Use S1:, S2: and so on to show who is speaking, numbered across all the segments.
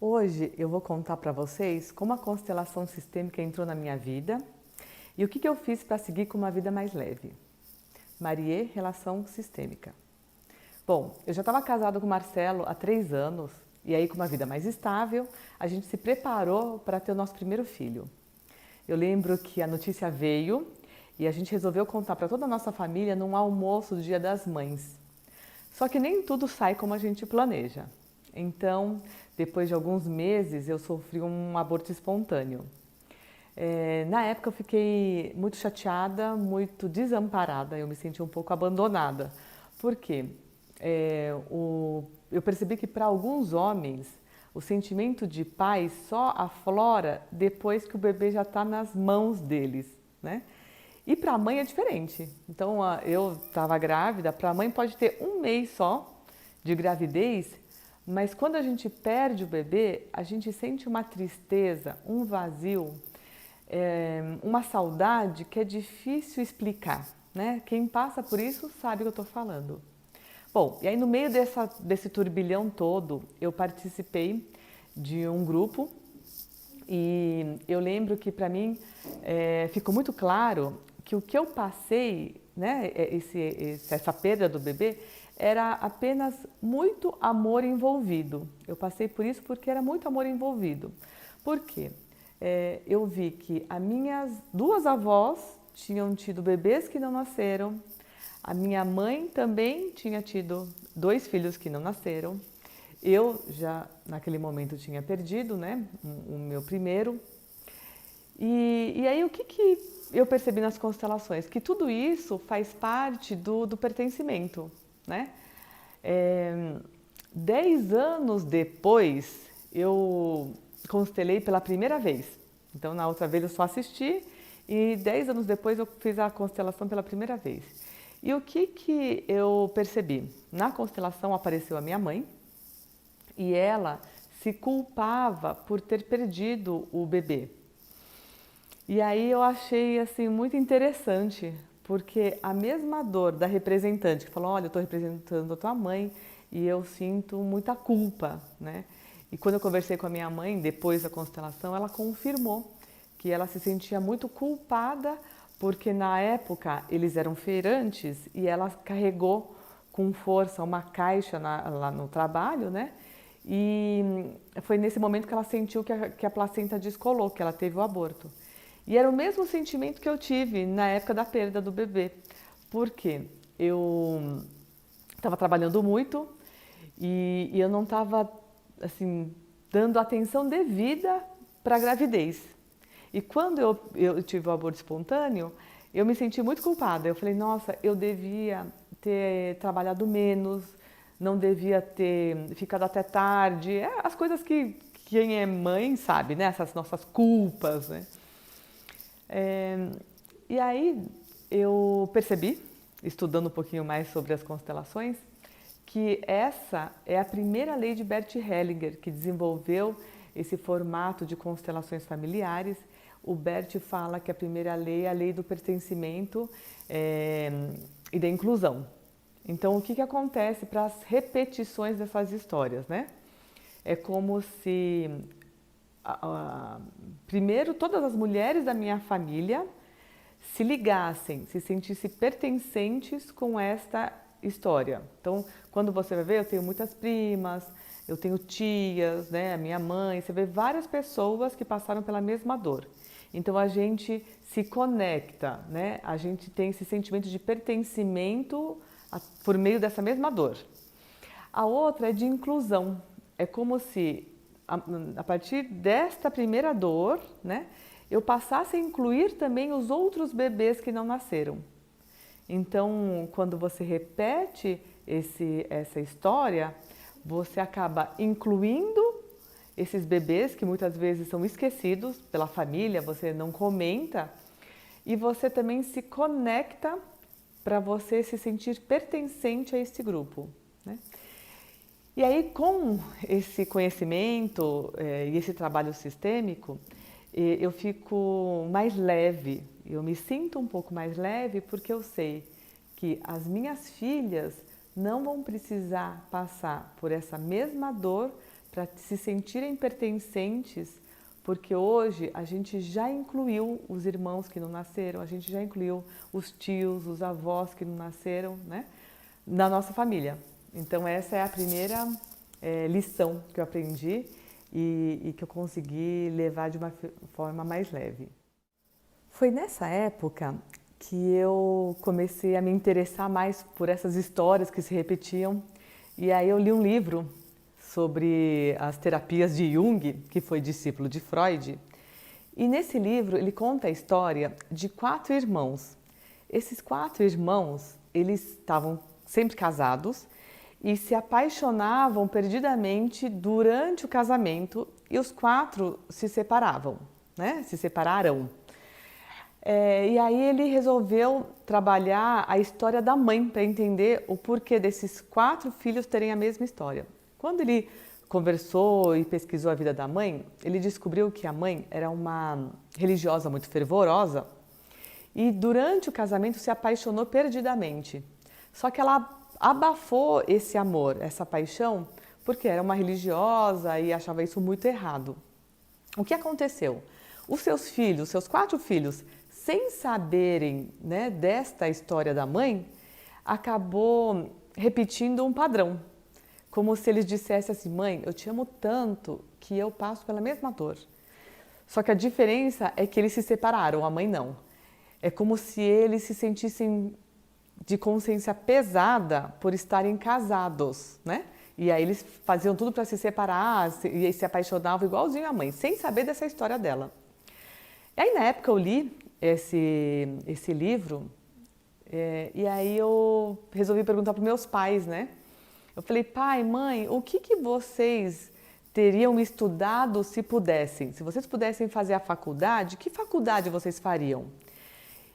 S1: Hoje eu vou contar para vocês como a constelação sistêmica entrou na minha vida e o que eu fiz para seguir com uma vida mais leve. Marie, relação sistêmica. Bom, eu já estava casada com o Marcelo há 3 anos e aí com uma vida mais estável, a gente se preparou para ter o nosso primeiro filho. Eu lembro que a notícia veio e a gente resolveu contar para toda a nossa família num almoço do Dia das Mães. Só que nem tudo sai como a gente planeja. Então, depois de alguns meses, eu sofri um aborto espontâneo. Na época eu fiquei muito chateada, muito desamparada, eu me senti um pouco abandonada. Por quê? Eu percebi que para alguns homens o sentimento de paz só aflora depois que o bebê já está nas mãos deles, né? E para a mãe é diferente. Então eu estava grávida, para a mãe pode ter 1 mês só de gravidez, mas quando a gente perde o bebê, a gente sente uma tristeza, um vazio, uma saudade que é difícil explicar, né? Quem passa por isso sabe o que eu estou falando. Bom, e aí no meio desse turbilhão todo, eu participei de um grupo e eu lembro que para mim ficou muito claro que o que eu passei, né, essa perda do bebê, era apenas muito amor envolvido. Eu passei por isso porque era muito amor envolvido. Por quê? Eu vi que as minhas 2 avós tinham tido bebês que não nasceram, a minha mãe também tinha tido 2 filhos que não nasceram. Eu já naquele momento tinha perdido, né, o meu primeiro. E aí o que eu percebi nas constelações? Que tudo isso faz parte do pertencimento, né? 10 anos depois eu constelei pela primeira vez. Então na outra vez eu só assisti e 10 anos depois eu fiz a constelação pela primeira vez. E o que eu percebi? Na constelação apareceu a minha mãe e ela se culpava por ter perdido o bebê. E aí eu achei assim muito interessante, porque a mesma dor da representante que falou, olha, eu estou representando a tua mãe e eu sinto muita culpa, né? E quando eu conversei com a minha mãe depois da constelação, ela confirmou que ela se sentia muito culpada porque na época eles eram feirantes e ela carregou com força uma caixa lá no trabalho, né? E foi nesse momento que ela sentiu que a placenta descolou, que ela teve o aborto. E era o mesmo sentimento que eu tive na época da perda do bebê. Porque eu estava trabalhando muito e eu não estava assim, dando atenção devida para a gravidez. E quando eu tive o aborto espontâneo, eu me senti muito culpada. Eu falei, nossa, eu devia ter trabalhado menos, não devia ter ficado até tarde. As coisas que quem é mãe sabe, né? Essas nossas culpas, né? E aí eu percebi, estudando um pouquinho mais sobre as constelações, que essa é a primeira lei de Bert Hellinger, que desenvolveu esse formato de constelações familiares. O Bert fala que a primeira lei é a lei do pertencimento e da inclusão. Então, o que acontece para as repetições dessas histórias, né? É como se primeiro todas as mulheres da minha família se ligassem, se sentissem pertencentes com esta história. Então, quando você vai ver, eu tenho muitas primas, eu tenho tias, né, a minha mãe, você vê várias pessoas que passaram pela mesma dor. Então a gente se conecta, né? A gente tem esse sentimento de pertencimento por meio dessa mesma dor. A outra é de inclusão. É como se a partir desta primeira dor, né, eu passasse a incluir também os outros bebês que não nasceram. Então, quando você repete essa história, você acaba incluindo esses bebês que muitas vezes são esquecidos pela família, você não comenta, e você também se conecta para você se sentir pertencente a esse grupo, né? E aí, com esse conhecimento e esse trabalho sistêmico, eu fico mais leve, eu me sinto um pouco mais leve porque eu sei que as minhas filhas não vão precisar passar por essa mesma dor para se sentirem pertencentes, porque hoje a gente já incluiu os irmãos que não nasceram, a gente já incluiu os tios, os avós que não nasceram, né, na nossa família. Então essa é a primeira lição que eu aprendi e que eu consegui levar de uma forma mais leve. Foi nessa época que eu comecei a me interessar mais por essas histórias que se repetiam, e aí eu li um livro sobre as terapias de Jung, que foi discípulo de Freud, e nesse livro ele conta a história de 4 irmãos. Esses 4 irmãos, eles estavam sempre casados e se apaixonavam perdidamente durante o casamento, e os 4 se separavam, né? Se separaram. E aí ele resolveu trabalhar a história da mãe para entender o porquê desses 4 filhos terem a mesma história. Quando ele conversou e pesquisou a vida da mãe, ele descobriu que a mãe era uma religiosa muito fervorosa e durante o casamento se apaixonou perdidamente. Só que ela abafou esse amor, essa paixão, porque era uma religiosa e achava isso muito errado. O que aconteceu? Os seus filhos, seus 4 filhos, sem saberem, né, desta história da mãe, acabou repetindo um padrão. Como se eles dissessem assim: mãe, eu te amo tanto que eu passo pela mesma dor. Só que a diferença é que eles se separaram, a mãe não. É como se eles se sentissem de consciência pesada por estarem casados, né? E aí eles faziam tudo para se separar e se apaixonavam igualzinho a mãe, sem saber dessa história dela. E aí na época eu li esse livro e aí eu resolvi perguntar para meus pais, né? Eu falei: pai, mãe, o que vocês teriam estudado se pudessem? Se vocês pudessem fazer a faculdade, que faculdade vocês fariam?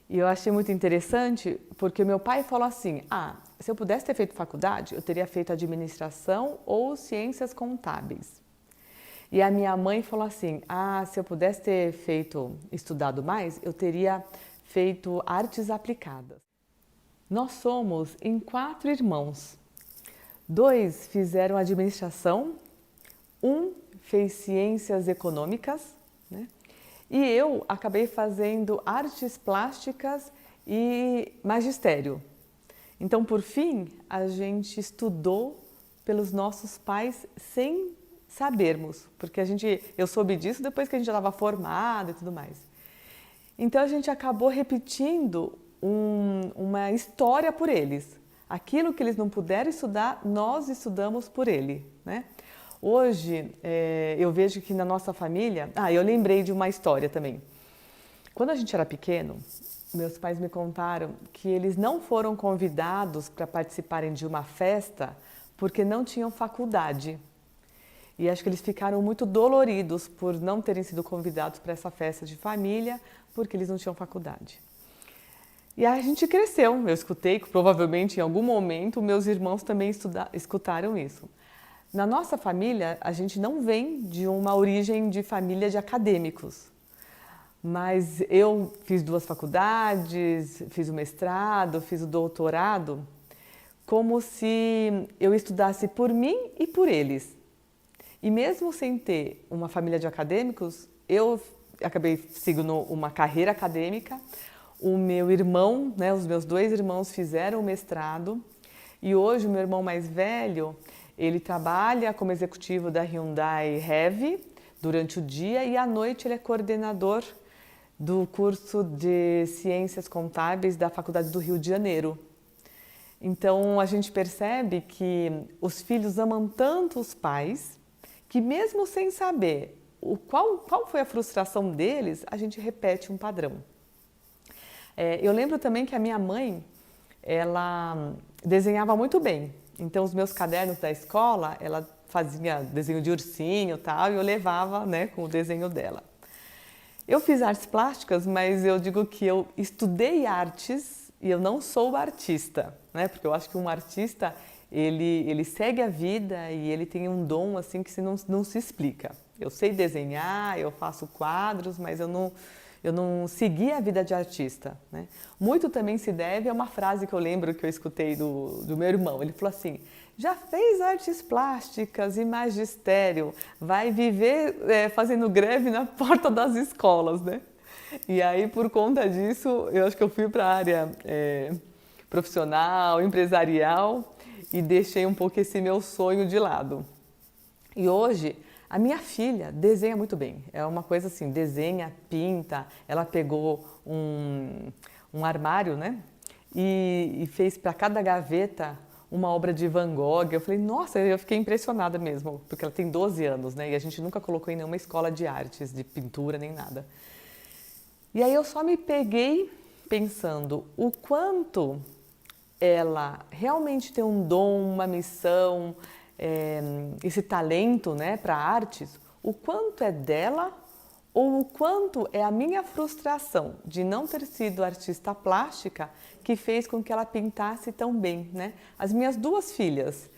S1: E eu achei muito interessante porque meu pai falou assim: se eu pudesse ter feito faculdade, eu teria feito administração ou ciências contábeis. E a minha mãe falou assim: se eu pudesse ter estudado mais, eu teria feito artes aplicadas. Nós somos em 4 irmãos. 2 fizeram administração, 1 fez ciências econômicas, né? E eu acabei fazendo artes plásticas e magistério. Então, por fim, a gente estudou pelos nossos pais sem sabermos, porque eu soube disso depois que a gente já estava formada e tudo mais. Então a gente acabou repetindo uma história por eles. Aquilo que eles não puderam estudar, nós estudamos por ele, né? Hoje, eu vejo que na nossa família... eu lembrei de uma história também. Quando a gente era pequeno, meus pais me contaram que eles não foram convidados para participarem de uma festa porque não tinham faculdade. E acho que eles ficaram muito doloridos por não terem sido convidados para essa festa de família porque eles não tinham faculdade. E a gente cresceu, eu escutei, provavelmente em algum momento meus irmãos também escutaram isso. Na nossa família, a gente não vem de uma origem de família de acadêmicos, mas eu fiz 2 faculdades, fiz o mestrado, fiz o doutorado, como se eu estudasse por mim e por eles. E mesmo sem ter uma família de acadêmicos, eu acabei seguindo uma carreira acadêmica. O meu irmão, né, os meus 2 irmãos fizeram o mestrado e hoje o meu irmão mais velho, ele trabalha como executivo da Hyundai Heavy durante o dia e à noite ele é coordenador do curso de Ciências Contábeis da Faculdade do Rio de Janeiro. Então a gente percebe que os filhos amam tanto os pais que mesmo sem saber qual foi a frustração deles, a gente repete um padrão. Eu lembro também que a minha mãe, ela desenhava muito bem. Então, os meus cadernos da escola, ela fazia desenho de ursinho e tal, e eu levava, né, com o desenho dela. Eu fiz artes plásticas, mas eu digo que eu estudei artes e eu não sou artista, né? Porque eu acho que um artista, ele segue a vida e ele tem um dom assim que não se explica. Eu sei desenhar, eu faço quadros, mas eu não segui a vida de artista, né? Muito também se deve a uma frase que eu lembro que eu escutei do meu irmão. Ele falou assim: já fez artes plásticas e magistério, vai viver fazendo greve na porta das escolas, né? E aí, por conta disso, eu acho que eu fui para a área profissional, empresarial e deixei um pouco esse meu sonho de lado. E hoje, a minha filha desenha muito bem. É uma coisa assim, desenha, pinta. Ela pegou um armário, né? E fez para cada gaveta uma obra de Van Gogh. Eu falei, nossa, eu fiquei impressionada mesmo, porque ela tem 12 anos, né? E a gente nunca colocou em nenhuma escola de artes, de pintura, nem nada. E aí eu só me peguei pensando o quanto ela realmente tem um dom, uma missão, esse talento, né, para artes, o quanto é dela ou o quanto é a minha frustração de não ter sido artista plástica que fez com que ela pintasse tão bem, né? As minhas duas filhas,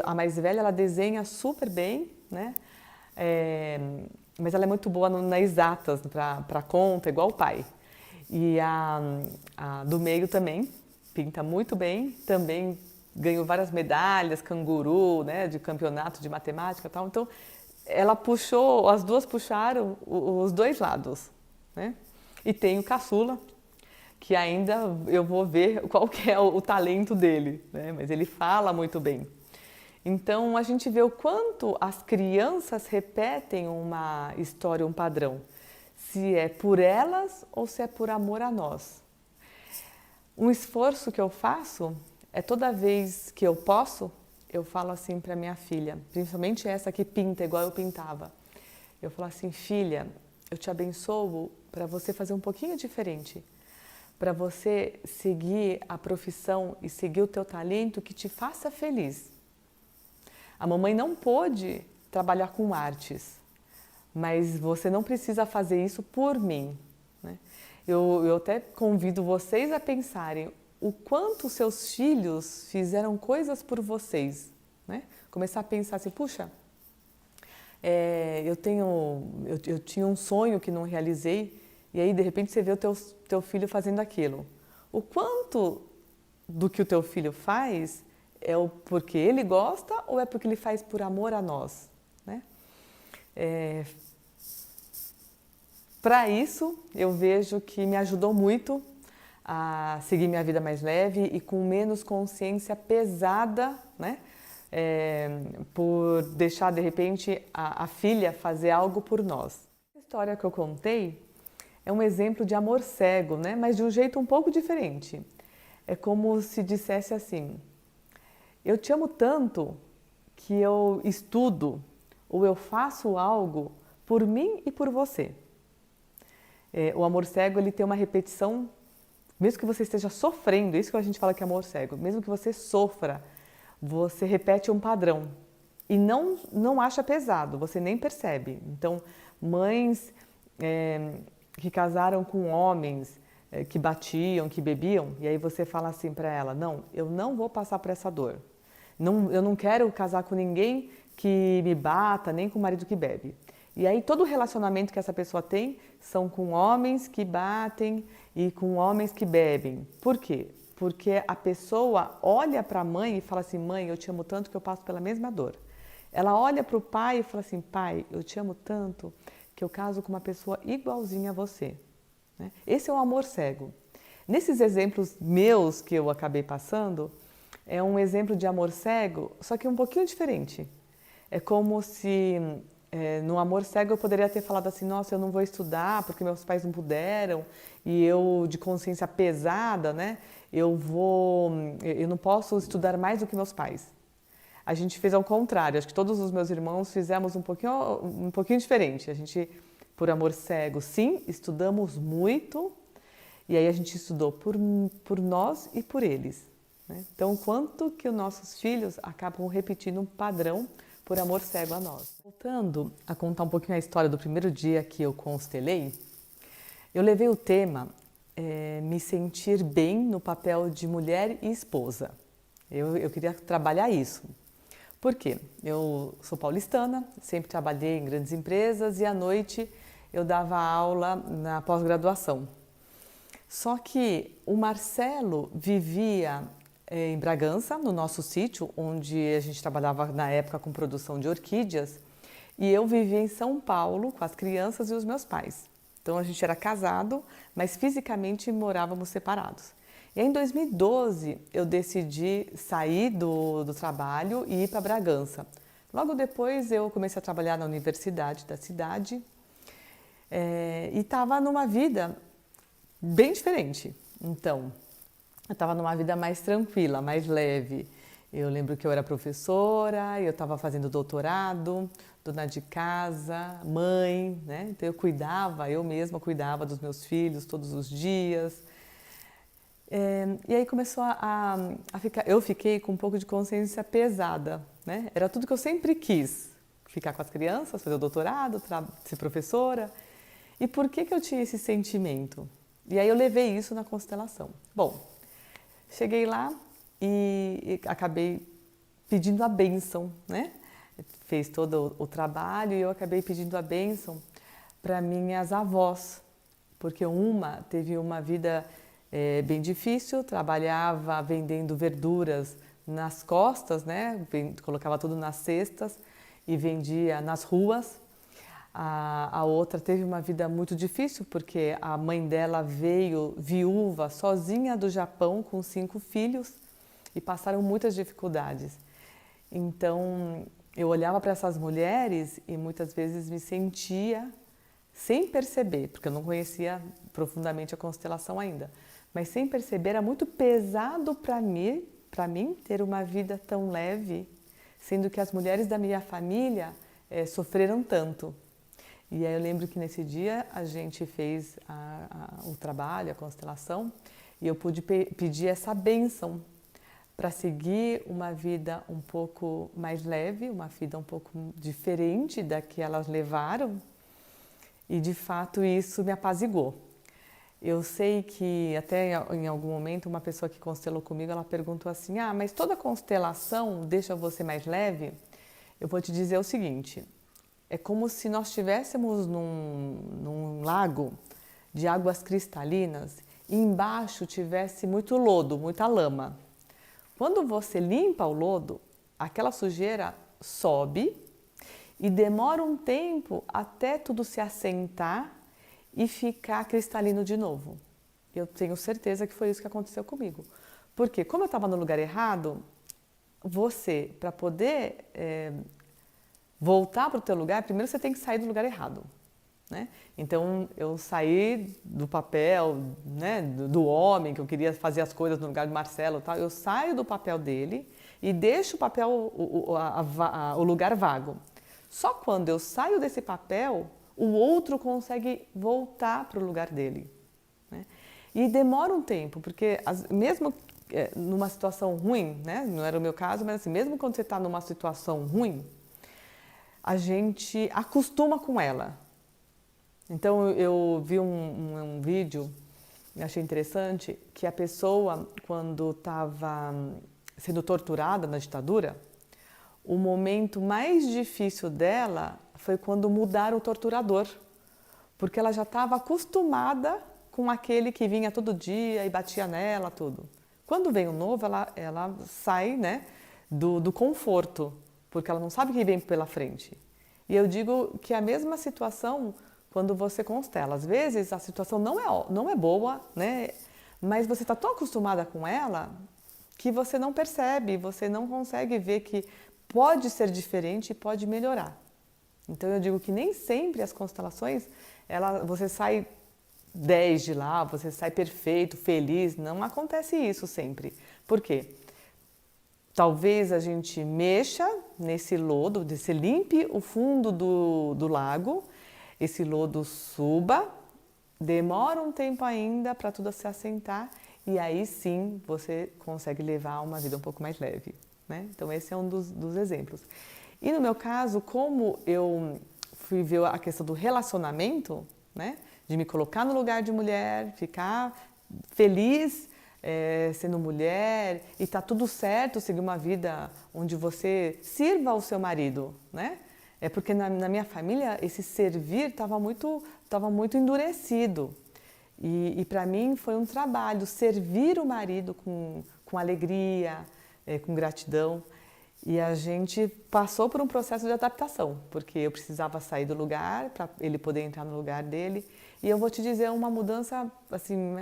S1: a mais velha, ela desenha super bem, né? Mas ela é muito boa nas exatas, para conta, igual o pai. E a do meio também pinta muito bem, também ganhou várias medalhas, canguru, né, de campeonato de matemática e tal. Então, ela puxou, as duas puxaram os dois lados, né? E tem o caçula, que ainda eu vou ver qual que é o talento dele, né? Mas ele fala muito bem. Então, a gente vê o quanto as crianças repetem uma história, um padrão. Se é por elas ou se é por amor a nós. Um esforço que eu faço é toda vez que eu posso, eu falo assim para minha filha, principalmente essa que pinta igual eu pintava. Eu falo assim, filha, eu te abençoo para você fazer um pouquinho diferente, para você seguir a profissão e seguir o teu talento que te faça feliz. A mamãe não pôde trabalhar com artes, mas você não precisa fazer isso por mim, né? Eu até convido vocês a pensarem o quanto seus filhos fizeram coisas por vocês, né? Começar a pensar assim, puxa, eu tinha um sonho que não realizei e aí de repente você vê o teu filho fazendo aquilo. O quanto do que o teu filho faz é porque ele gosta ou é porque ele faz por amor a nós, né? Para isso, eu vejo que me ajudou muito a seguir minha vida mais leve e com menos consciência pesada, né? Por deixar, de repente, a filha fazer algo por nós. A história que eu contei é um exemplo de amor cego, né? Mas de um jeito um pouco diferente. É como se dissesse assim, eu te amo tanto que eu estudo ou eu faço algo por mim e por você. O amor cego, ele tem uma repetição, mesmo que você esteja sofrendo, isso que a gente fala que é amor cego, mesmo que você sofra, você repete um padrão e não acha pesado, você nem percebe. Então, mães que casaram com homens que batiam, que bebiam, e aí você fala assim para ela, não, eu não vou passar por essa dor. Não, eu não quero casar com ninguém que me bata, nem com o marido que bebe. E aí todo o relacionamento que essa pessoa tem são com homens que batem e com homens que bebem. Por quê? Porque a pessoa olha para a mãe e fala assim, mãe, eu te amo tanto que eu passo pela mesma dor. Ela olha para o pai e fala assim, pai, eu te amo tanto que eu caso com uma pessoa igualzinha a você. Né? Esse é o amor cego. Nesses exemplos meus que eu acabei passando, é um exemplo de amor cego, só que um pouquinho diferente. É como se no amor cego eu poderia ter falado assim, nossa, eu não vou estudar porque meus pais não puderam e eu, de consciência pesada, né, eu não posso estudar mais do que meus pais. A gente fez ao contrário, acho que todos os meus irmãos fizemos um pouquinho diferente. A gente, por amor cego, sim, estudamos muito e aí a gente estudou por nós e por eles. Né? Então, quanto que os nossos filhos acabam repetindo um padrão por amor cego a nós. Voltando a contar um pouquinho a história do primeiro dia que eu constelei, eu levei o tema me sentir bem no papel de mulher e esposa. Eu queria trabalhar isso. Por quê? Eu sou paulistana, sempre trabalhei em grandes empresas e à noite eu dava aula na pós-graduação. Só que o Marcelo vivia em Bragança, no nosso sítio, onde a gente trabalhava na época com produção de orquídeas, e eu vivia em São Paulo com as crianças e os meus pais. Então a gente era casado, mas fisicamente morávamos separados. E aí, em 2012 eu decidi sair do trabalho e ir para Bragança. Logo depois eu comecei a trabalhar na universidade da cidade e estava numa vida bem diferente. Então, eu estava numa vida mais tranquila, mais leve. Eu lembro que eu era professora, eu estava fazendo doutorado, dona de casa, mãe, né? Então eu mesma cuidava dos meus filhos todos os dias. E aí começou a ficar, eu fiquei com um pouco de consciência pesada, né? Era tudo que eu sempre quis, ficar com as crianças, fazer o doutorado, ser professora. E por que eu tinha esse sentimento? E aí eu levei isso na constelação. Bom, cheguei lá e acabei pedindo a bênção, né? Fez todo o trabalho e eu acabei pedindo a bênção para minhas avós, porque uma teve uma vida bem difícil, trabalhava vendendo verduras nas costas, né? Colocava tudo nas cestas e vendia nas ruas. A outra teve uma vida muito difícil porque a mãe dela veio viúva, sozinha do Japão, com 5 filhos e passaram muitas dificuldades. Então eu olhava para essas mulheres e muitas vezes me sentia, sem perceber, porque eu não conhecia profundamente a constelação ainda, mas sem perceber era muito pesado para mim ter uma vida tão leve, sendo que as mulheres da minha família sofreram tanto. E aí eu lembro que nesse dia a gente fez o trabalho, a constelação, e eu pude pedir essa bênção para seguir uma vida um pouco mais leve, uma vida um pouco diferente da que elas levaram, e de fato isso me apaziguou. Eu sei que até em algum momento uma pessoa que constelou comigo, ela perguntou assim, mas toda constelação deixa você mais leve? Eu vou te dizer o seguinte, é como se nós estivéssemos num lago de águas cristalinas e embaixo tivesse muito lodo, muita lama. Quando você limpa o lodo, aquela sujeira sobe e demora um tempo até tudo se assentar e ficar cristalino de novo. Eu tenho certeza que foi isso que aconteceu comigo. Porque como eu estava no lugar errado, você, para poder voltar para o teu lugar, primeiro você tem que sair do lugar errado, né? Então eu saí do papel, né, do homem, que eu queria fazer as coisas no lugar de Marcelo, tal. Eu saio do papel dele e deixo o papel, o lugar vago. Só quando eu saio desse papel, o outro consegue voltar para o lugar dele, né? E demora um tempo, porque mesmo numa situação ruim, né, não era o meu caso, mas assim, mesmo quando você está numa situação ruim, a gente acostuma com ela. Então eu vi um vídeo, achei interessante, que a pessoa, quando estava sendo torturada na ditadura, o momento mais difícil dela foi quando mudaram o torturador, porque ela já estava acostumada com aquele que vinha todo dia e batia nela, tudo. Quando vem o novo, ela sai, né, do conforto, porque ela não sabe o que vem pela frente. E eu digo que é a mesma situação quando você constela. Às vezes a situação não é boa, né, mas você está tão acostumada com ela que você não percebe, você não consegue ver que pode ser diferente e pode melhorar. Então eu digo que nem sempre as constelações, você sai 10 de lá, você sai perfeito, feliz, não acontece isso sempre. Por quê? Talvez a gente mexa nesse lodo, você limpe o fundo do lago, esse lodo suba, demora um tempo ainda para tudo se assentar e aí sim você consegue levar uma vida um pouco mais leve, né? Então esse é um dos exemplos. E no meu caso, como eu fui ver a questão do relacionamento, né? De me colocar no lugar de mulher, ficar feliz sendo mulher e tá tudo certo, seguir uma vida onde você sirva ao seu marido, né? É porque na minha família esse servir estava muito endurecido. E para mim foi um trabalho servir o marido com com alegria, com gratidão. E a gente passou por um processo de adaptação, porque eu precisava sair do lugar para ele poder entrar no lugar dele. E eu vou te dizer uma mudança assim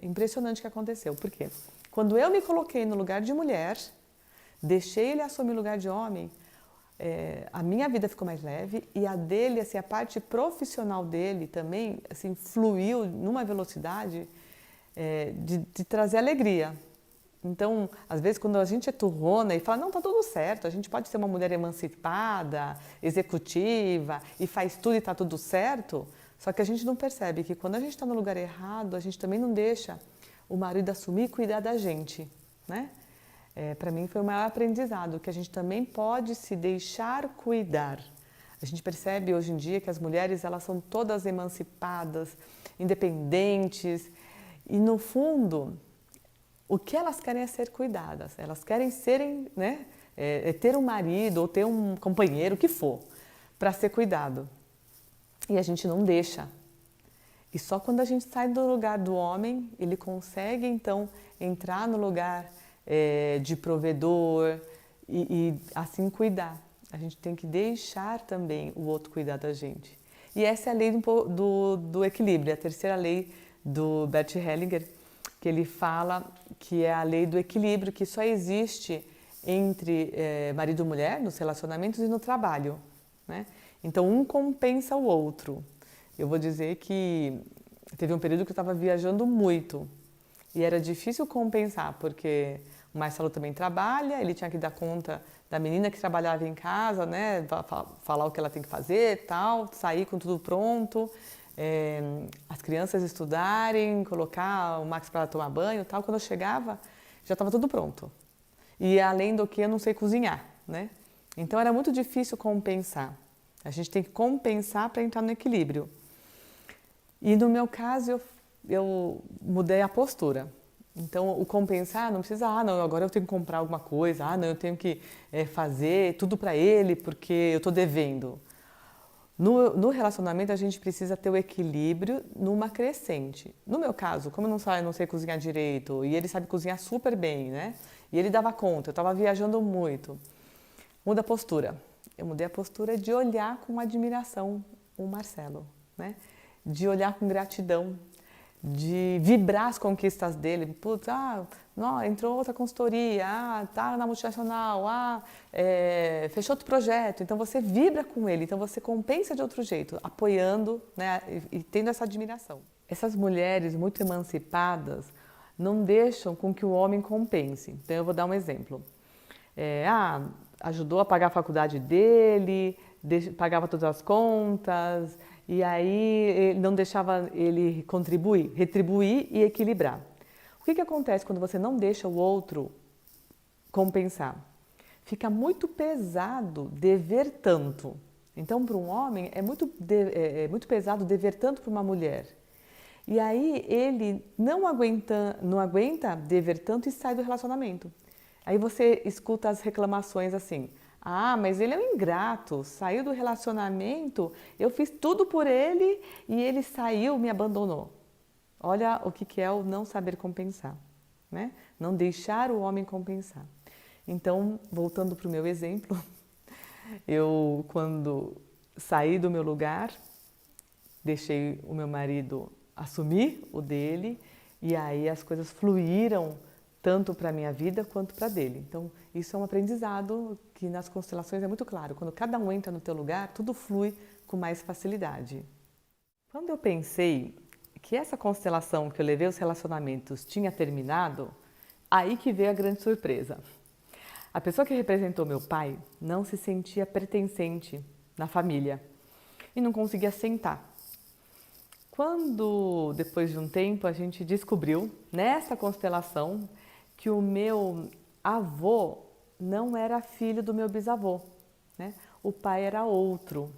S1: impressionante que aconteceu. Por quê? Quando eu me coloquei no lugar de mulher, deixei ele assumir o lugar de homem, a minha vida ficou mais leve e a dele, assim, a parte profissional dele também, assim, fluiu numa velocidade de trazer alegria. Então, às vezes, quando a gente é turrona e fala, não, tá tudo certo, a gente pode ser uma mulher emancipada, executiva, e faz tudo e tá tudo certo, só que a gente não percebe que quando a gente está no lugar errado, a gente também não deixa o marido assumir e cuidar da gente, né? Para mim foi o maior aprendizado, que a gente também pode se deixar cuidar. A gente percebe hoje em dia que as mulheres, elas são todas emancipadas, independentes, e no fundo, o que elas querem é ser cuidadas, elas querem serem, né, ter um marido ou ter um companheiro, o que for, para ser cuidado. E a gente não deixa. E só quando a gente sai do lugar do homem, ele consegue então entrar no lugar de provedor e assim cuidar. A gente tem que deixar também o outro cuidar da gente. E essa é a lei do equilíbrio, a terceira lei do Bert Hellinger, que ele fala que é a lei do equilíbrio, que só existe entre marido e mulher, nos relacionamentos e no trabalho, né? Então, um compensa o outro. Eu vou dizer que teve um período que eu estava viajando muito e era difícil compensar, porque o Marcelo também trabalha, ele tinha que dar conta da menina que trabalhava em casa, né? Falar o que ela tem que fazer, tal, sair com tudo pronto. As crianças estudarem, colocar o Max para tomar banho, tal. Quando eu chegava, já estava tudo pronto. E além do que, eu não sei cozinhar, né? Então era muito difícil compensar. A gente tem que compensar para entrar no equilíbrio. E no meu caso, eu mudei a postura. Então, o compensar não precisa, não, agora eu tenho que comprar alguma coisa, não, eu tenho que fazer tudo para ele porque eu estou devendo. No relacionamento, a gente precisa ter o equilíbrio numa crescente. No meu caso, como eu não sei cozinhar direito, e ele sabe cozinhar super bem, né? E ele dava conta, eu estava viajando muito. Muda a postura. Eu mudei a postura de olhar com admiração o Marcelo, né? De olhar com gratidão, de vibrar as conquistas dele. Putz, não, entrou outra consultoria, tá na multinacional, fechou outro projeto. Então você vibra com ele, então você compensa de outro jeito, apoiando, né, e tendo essa admiração. Essas mulheres muito emancipadas não deixam com que o homem compense. Então eu vou dar um exemplo. Ajudou a pagar a faculdade dele, pagava todas as contas, e aí não deixava ele contribuir, retribuir e equilibrar. O que acontece quando você não deixa o outro compensar? Fica muito pesado dever tanto. Então, para um homem, é muito pesado dever tanto para uma mulher. E aí ele não aguenta dever tanto e sai do relacionamento. Aí você escuta as reclamações assim, mas ele é um ingrato, saiu do relacionamento, eu fiz tudo por ele e ele saiu, me abandonou. Olha o que é o não saber compensar, né? Não deixar o homem compensar. Então, voltando para o meu exemplo, eu quando saí do meu lugar, deixei o meu marido assumir o dele e aí as coisas fluíram tanto para a minha vida quanto para dele. Então, isso é um aprendizado que nas constelações é muito claro. Quando cada um entra no teu lugar, tudo flui com mais facilidade. Quando eu pensei que essa constelação que eu levei os relacionamentos tinha terminado, aí que veio a grande surpresa. A pessoa que representou meu pai não se sentia pertencente na família e não conseguia sentar. Quando, depois de um tempo, a gente descobriu, nessa constelação, que o meu avô não era filho do meu bisavô, né? O pai era outro.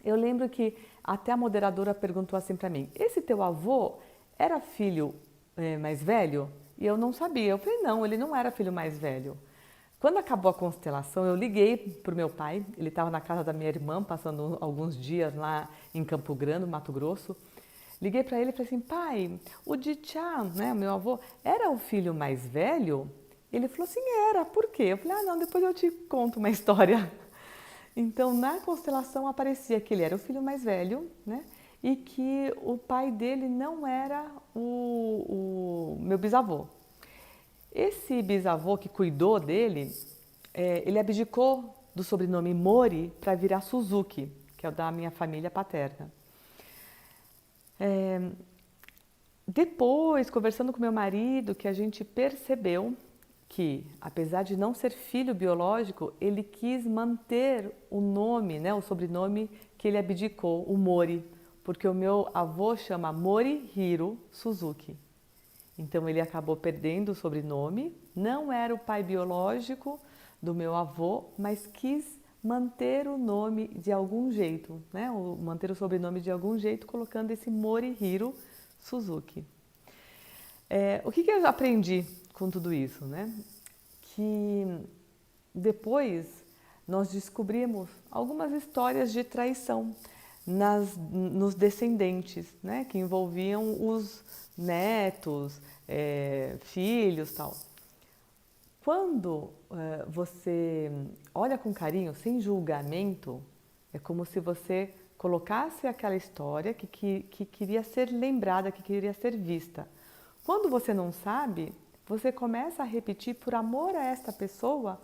S1: Eu lembro que até a moderadora perguntou assim para mim, esse teu avô era filho mais velho? E eu não sabia. Eu falei, não, ele não era filho mais velho. Quando acabou a constelação, eu liguei para o meu pai, ele estava na casa da minha irmã, passando alguns dias lá em Campo Grande, Mato Grosso. Liguei para ele e falei assim, pai, o Dichan, né, meu avô, era o filho mais velho? Ele falou assim, era, por quê? Eu falei, não, depois eu te conto uma história. Então, na constelação aparecia que ele era o filho mais velho, né? E que o pai dele não era o meu bisavô. Esse bisavô que cuidou dele, ele abdicou do sobrenome Mori para virar Suzuki, que é o da minha família paterna. Depois, conversando com meu marido, que a gente percebeu que, apesar de não ser filho biológico, ele quis manter o nome, né, o sobrenome que ele abdicou, o Mori, porque o meu avô chama Morihiro Suzuki. Então ele acabou perdendo o sobrenome, não era o pai biológico do meu avô, mas quis manter o nome de algum jeito, né? Manter o sobrenome de algum jeito, colocando esse Morihiro Suzuki. O que eu aprendi com tudo isso, né? Que depois nós descobrimos algumas histórias de traição nos descendentes, né? Que envolviam os netos, filhos, tal. Quando você olha com carinho, sem julgamento, é como se você colocasse aquela história que queria ser lembrada, que queria ser vista. Quando você não sabe, você começa a repetir, por amor a esta pessoa,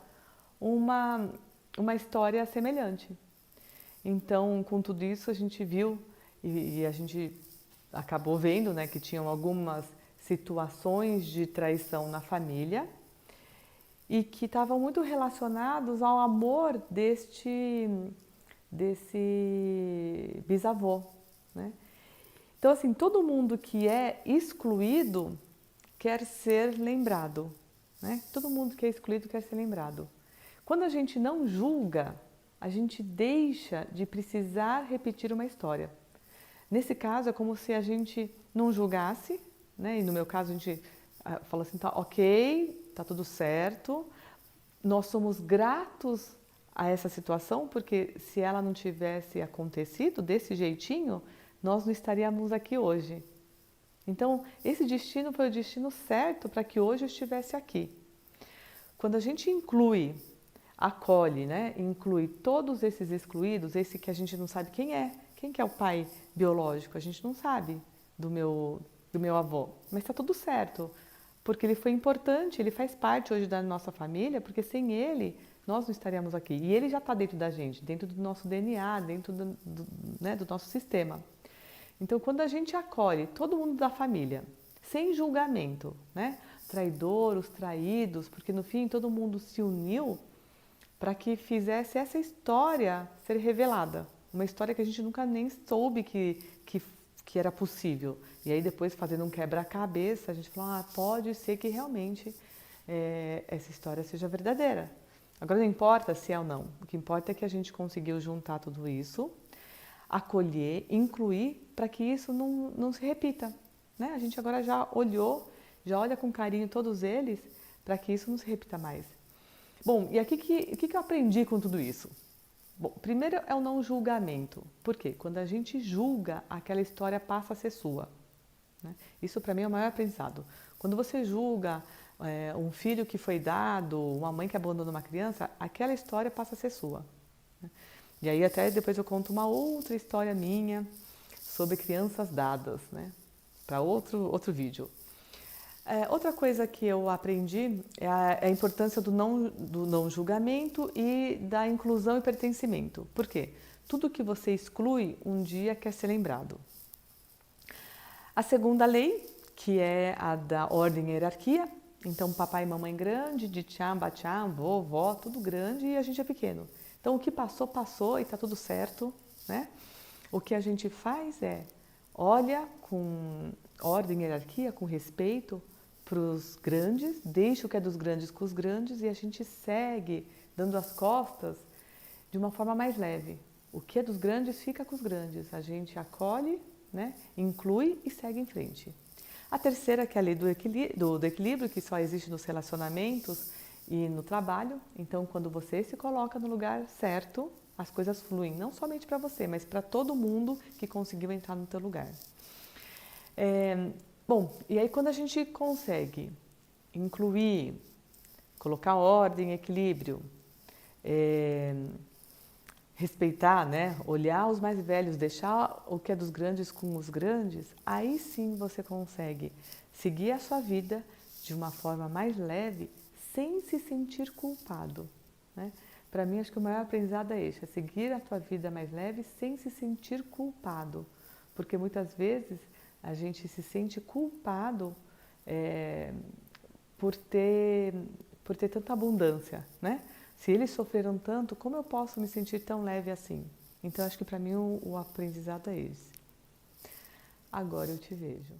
S1: uma história semelhante. Então, com tudo isso, a gente viu e a gente acabou vendo, né, que tinham algumas situações de traição na família e que estavam muito relacionados ao amor desse bisavô, né? Então, assim, todo mundo que é excluído quer ser lembrado, né? Todo mundo que é excluído quer ser lembrado. Quando a gente não julga, a gente deixa de precisar repetir uma história. Nesse caso, é como se a gente não julgasse, né? E no meu caso, a gente fala assim, tá ok, tá tudo certo, nós somos gratos a essa situação, porque se ela não tivesse acontecido desse jeitinho, nós não estaríamos aqui hoje. Então, esse destino foi o destino certo para que hoje eu estivesse aqui. Quando a gente acolhe, né, inclui todos esses excluídos, esse que a gente não sabe quem que é o pai biológico, a gente não sabe do meu avô, mas está tudo certo, porque ele foi importante, ele faz parte hoje da nossa família, porque sem ele nós não estaríamos aqui. E ele já está dentro da gente, dentro do nosso DNA, dentro né, do nosso sistema. Então, quando a gente acolhe todo mundo da família, sem julgamento, né? Traidor, os traídos, porque no fim todo mundo se uniu para que fizesse essa história ser revelada. Uma história que a gente nunca nem soube que era possível. E aí depois, fazendo um quebra-cabeça, a gente falou, pode ser que realmente essa história seja verdadeira. Agora não importa se é ou não, o que importa é que a gente conseguiu juntar tudo isso, acolher, incluir, para que isso não se repita, né? A gente agora já olha com carinho todos eles, para que isso não se repita mais. Bom, e aqui o que eu aprendi com tudo isso? Bom, primeiro é o não julgamento. Por quê? Quando a gente julga, aquela história passa a ser sua, né? Isso para mim é o maior aprendizado. Quando você julga um filho que foi dado, uma mãe que abandonou uma criança, aquela história passa a ser sua, né? E aí até depois eu conto uma outra história minha sobre crianças dadas, né? Para outro vídeo. Outra coisa que eu aprendi é a importância do não julgamento e da inclusão e pertencimento. Por quê? Tudo que você exclui, um dia quer ser lembrado. A segunda lei, que é a da ordem e hierarquia. Então, papai e mamãe grande, de tchan, bacham, vovó, tudo grande e a gente é pequeno. Então, o que passou, passou e está tudo certo, né? O que a gente faz olha com ordem e hierarquia, com respeito para os grandes, deixa o que é dos grandes com os grandes e a gente segue dando as costas de uma forma mais leve. O que é dos grandes fica com os grandes, a gente acolhe, né? Inclui e segue em frente. A terceira, que é a lei do equilíbrio, que só existe nos relacionamentos e no trabalho. Então, quando você se coloca no lugar certo, as coisas fluem, não somente para você, mas para todo mundo que conseguiu entrar no teu lugar. Bom, e aí quando a gente consegue incluir, colocar ordem, equilíbrio, respeitar, né? Olhar os mais velhos, deixar o que é dos grandes com os grandes, aí sim você consegue seguir a sua vida de uma forma mais leve, sem se sentir culpado, né? Para mim, acho que o maior aprendizado é esse, é seguir a tua vida mais leve sem se sentir culpado, porque muitas vezes a gente se sente culpado por ter, por ter tanta abundância, né? Se eles sofreram tanto, como eu posso me sentir tão leve assim? Então, acho que para mim o aprendizado é esse. Agora eu te vejo.